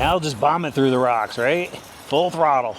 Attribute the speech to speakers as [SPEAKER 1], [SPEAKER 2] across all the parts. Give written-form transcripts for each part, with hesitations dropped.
[SPEAKER 1] Now just bomb it through the rocks, right? Full throttle.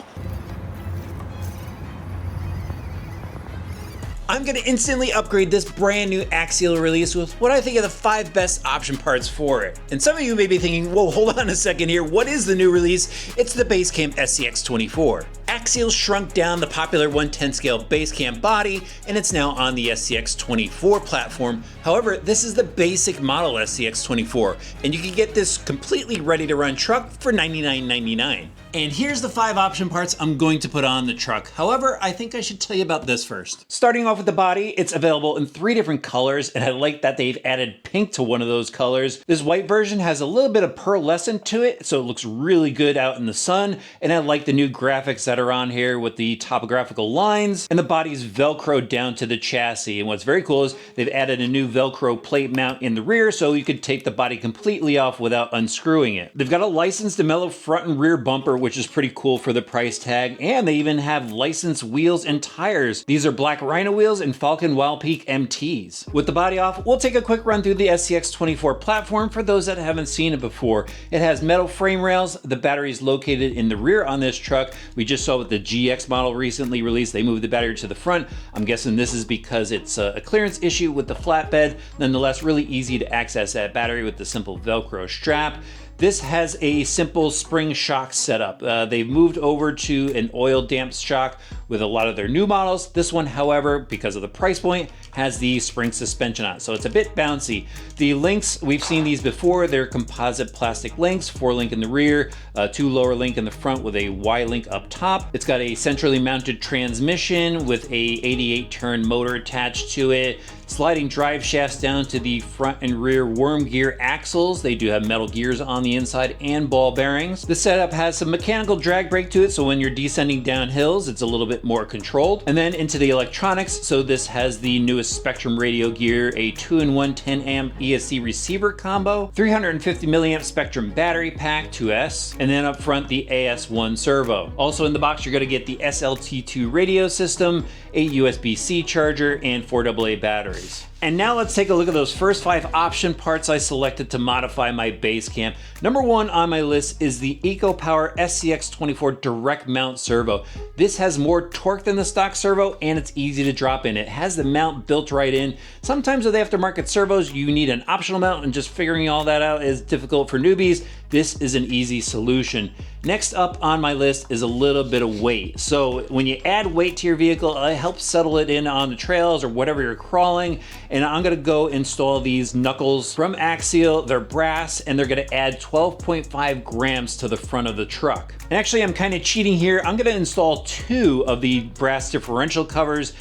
[SPEAKER 1] I'm going to instantly upgrade this brand new Axial release with what I think are the 5 best option parts for it. And some of you may be thinking, whoa, hold on a second here, what is the new release? It's the Basecamp SCX24. Axial shrunk down the popular 110 scale Basecamp body, and it's now on the SCX24 platform. However, this is the basic model SCX24, and you can get this completely ready to run truck for $99.99. And here's the 5 option parts I'm going to put on the truck. However, I think I should tell you about this first. Starting off with the body, it's available in 3 different colors, and I like that they've added pink to one of those colors. This white version has a little bit of pearlescent to it, so it looks really good out in the sun, and I like the new graphics that are on here with the topographical lines, and the body's Velcroed down to the chassis. And what's very cool is they've added a new Velcro plate mount in the rear, so you could take the body completely off without unscrewing it. They've got a licensed DeMello front and rear bumper, which is pretty cool for the price tag, and they even have licensed wheels and tires. These are Black Rhino wheels and Falcon Wild Peak MTs. With the body off, we'll take a quick run through the SCX24 platform for those that haven't seen it before. It has metal frame rails. The battery is located in the rear on this truck. We just saw with the GX model recently released, they moved the battery to the front. I'm guessing this is because it's a clearance issue with the flatbed. Nonetheless, really easy to access that battery with the simple Velcro strap. This has a simple spring shock setup. They've moved over to an oil damped shock with a lot of their new models. This one, however, because of the price point, has the spring suspension on it, so it's a bit bouncy. The links, we've seen these before. They're composite plastic links, 4 link in the rear, 2 lower link in the front with a Y link up top. It's got a centrally mounted transmission with a 88 turn motor attached to it. Sliding drive shafts down to the front and rear worm gear axles. They do have metal gears on the inside and ball bearings. The setup has some mechanical drag brake to it, so when you're descending down hills, it's a little bit more controlled. And then into the electronics, so this has the newest Spectrum radio gear, a 2-in-1 10 amp ESC receiver combo, 350 milliamp Spectrum battery pack 2S, and then up front the AS1 servo. Also in the box, you're gonna get the SLT2 radio system, a USB-C charger, and 4 AA batteries. And now let's take a look at those first 5 option parts I selected to modify my Basecamp. Number 1 on my list is the EcoPower SCX24 direct mount servo. This has more torque than the stock servo, and it's easy to drop in. It has the mount built right in. Sometimes with aftermarket servos, you need an optional mount, and just figuring all that out is difficult for newbies. This is an easy solution. Next up on my list is a little bit of weight. So when you add weight to your vehicle, it helps settle it in on the trails or whatever you're crawling. And I'm gonna go install these knuckles from Axial. They're brass, and they're gonna add 12.5 grams to the front of the truck. And actually, I'm kind of cheating here. I'm gonna install 2 of the brass differential covers.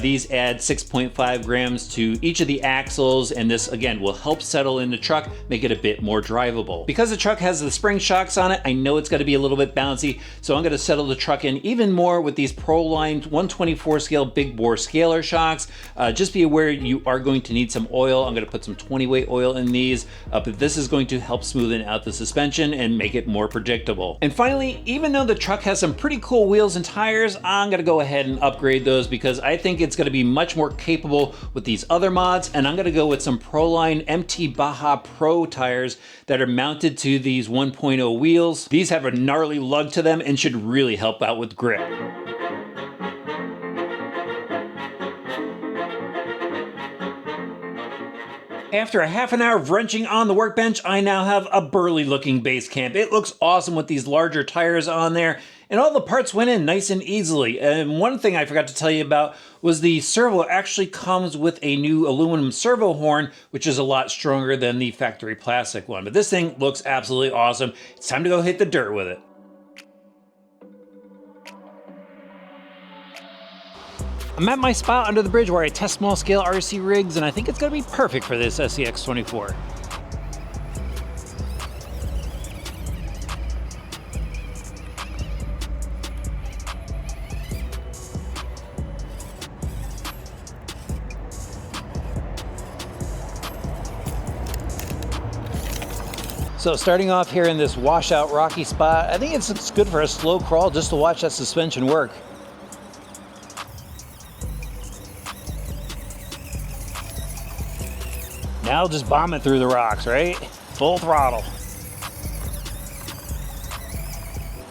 [SPEAKER 1] These add 6.5 grams to each of the axles, and this again will help settle in the truck, make it a bit more drivable. Because the truck has the spring shocks on it, I know it's gonna be a little bit bouncy, so I'm gonna settle the truck in even more with these Proline 124 scale big bore scalar shocks. Just be aware you are going to need some oil. I'm gonna put some 20 weight oil in these, but this is going to help smoothen out the suspension and make it more predictable. And finally, even though the truck has some pretty cool wheels and tires, I'm gonna go ahead and upgrade those because I think it's going to be much more capable with these other mods, and I'm going to go with some Proline MT Baja Pro tires that are mounted to these 1.0 wheels. These have a gnarly lug to them and should really help out with grip. After a half an hour of wrenching on the workbench, I now have a burly looking Basecamp. It looks awesome with these larger tires on there, and all the parts went in nice and easily. And one thing I forgot to tell you about was the servo actually comes with a new aluminum servo horn, which is a lot stronger than the factory plastic one. But this thing looks absolutely awesome. It's time to go hit the dirt with it. I'm at my spot under the bridge where I test small scale RC rigs, and I think it's gonna be perfect for this SCX24. So starting off here in this washout rocky spot, I think it's good for a slow crawl just to watch that suspension work. Now just bomb it through the rocks, right? Full throttle.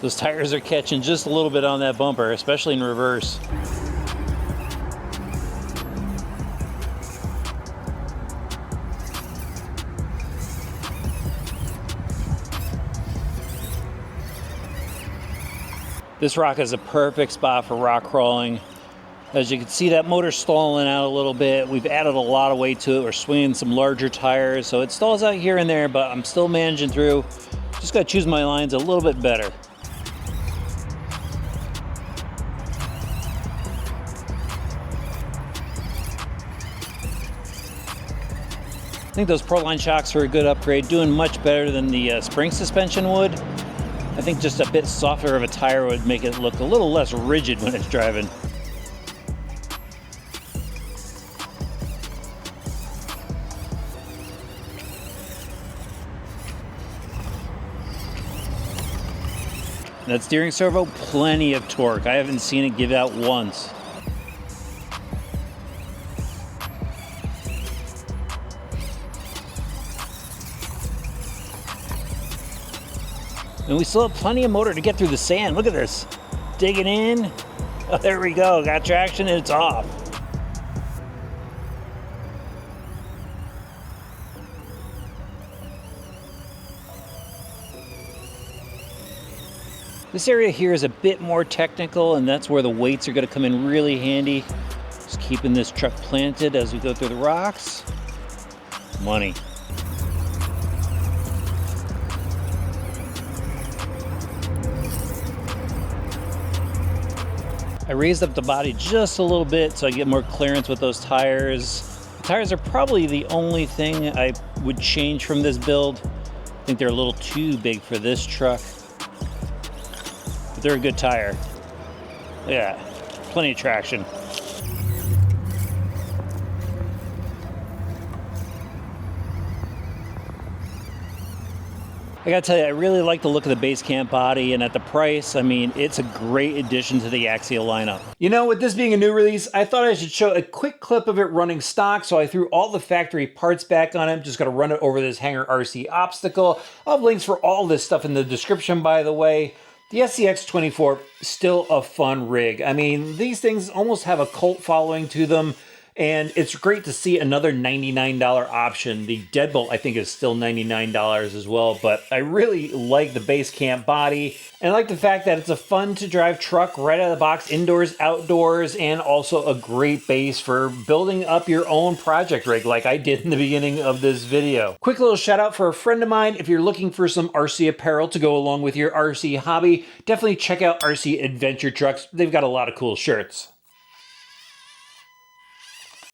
[SPEAKER 1] Those tires are catching just a little bit on that bumper, especially in reverse. This rock is a perfect spot for rock crawling. As you can see, that motor's stalling out a little bit. We've added a lot of weight to it. We're swinging some larger tires, so it stalls out here and there, but I'm still managing through. Just gotta choose my lines a little bit better. I think those Pro Line shocks are a good upgrade, doing much better than the spring suspension would. I think just a bit softer of a tire would make it look a little less rigid when it's driving. That steering servo, plenty of torque. I haven't seen it give out once. And we still have plenty of motor to get through the sand. Look at this. Digging in. Oh, there we go. Got traction and it's off. This area here is a bit more technical, and that's where the weights are going to come in really handy. Just keeping this truck planted as we go through the rocks. Money. I raised up the body just a little bit so I get more clearance with those tires. The tires are probably the only thing I would change from this build. I think they're a little too big for this truck. But they're a good tire. Yeah, plenty of traction. I gotta tell you, I really like the look of the base camp body, and at the price, I mean, it's a great addition to the Axial lineup. You know, with this being a new release, I thought I should show a quick clip of it running stock, so I threw all the factory parts back on it. Just gotta run it over this Hanger RC obstacle. I'll have links for all this stuff in the description, by the way. The SCX24, still a fun rig. I mean, these things almost have a cult following to them. And it's great to see another $99 option. The Deadbolt, I think, is still $99 as well, but I really like the base camp body. And I like the fact that it's a fun to drive truck right out of the box, indoors, outdoors, and also a great base for building up your own project rig like I did in the beginning of this video. Quick little shout out for a friend of mine. If you're looking for some RC apparel to go along with your RC hobby, definitely check out RC Adventure Trucks. They've got a lot of cool shirts.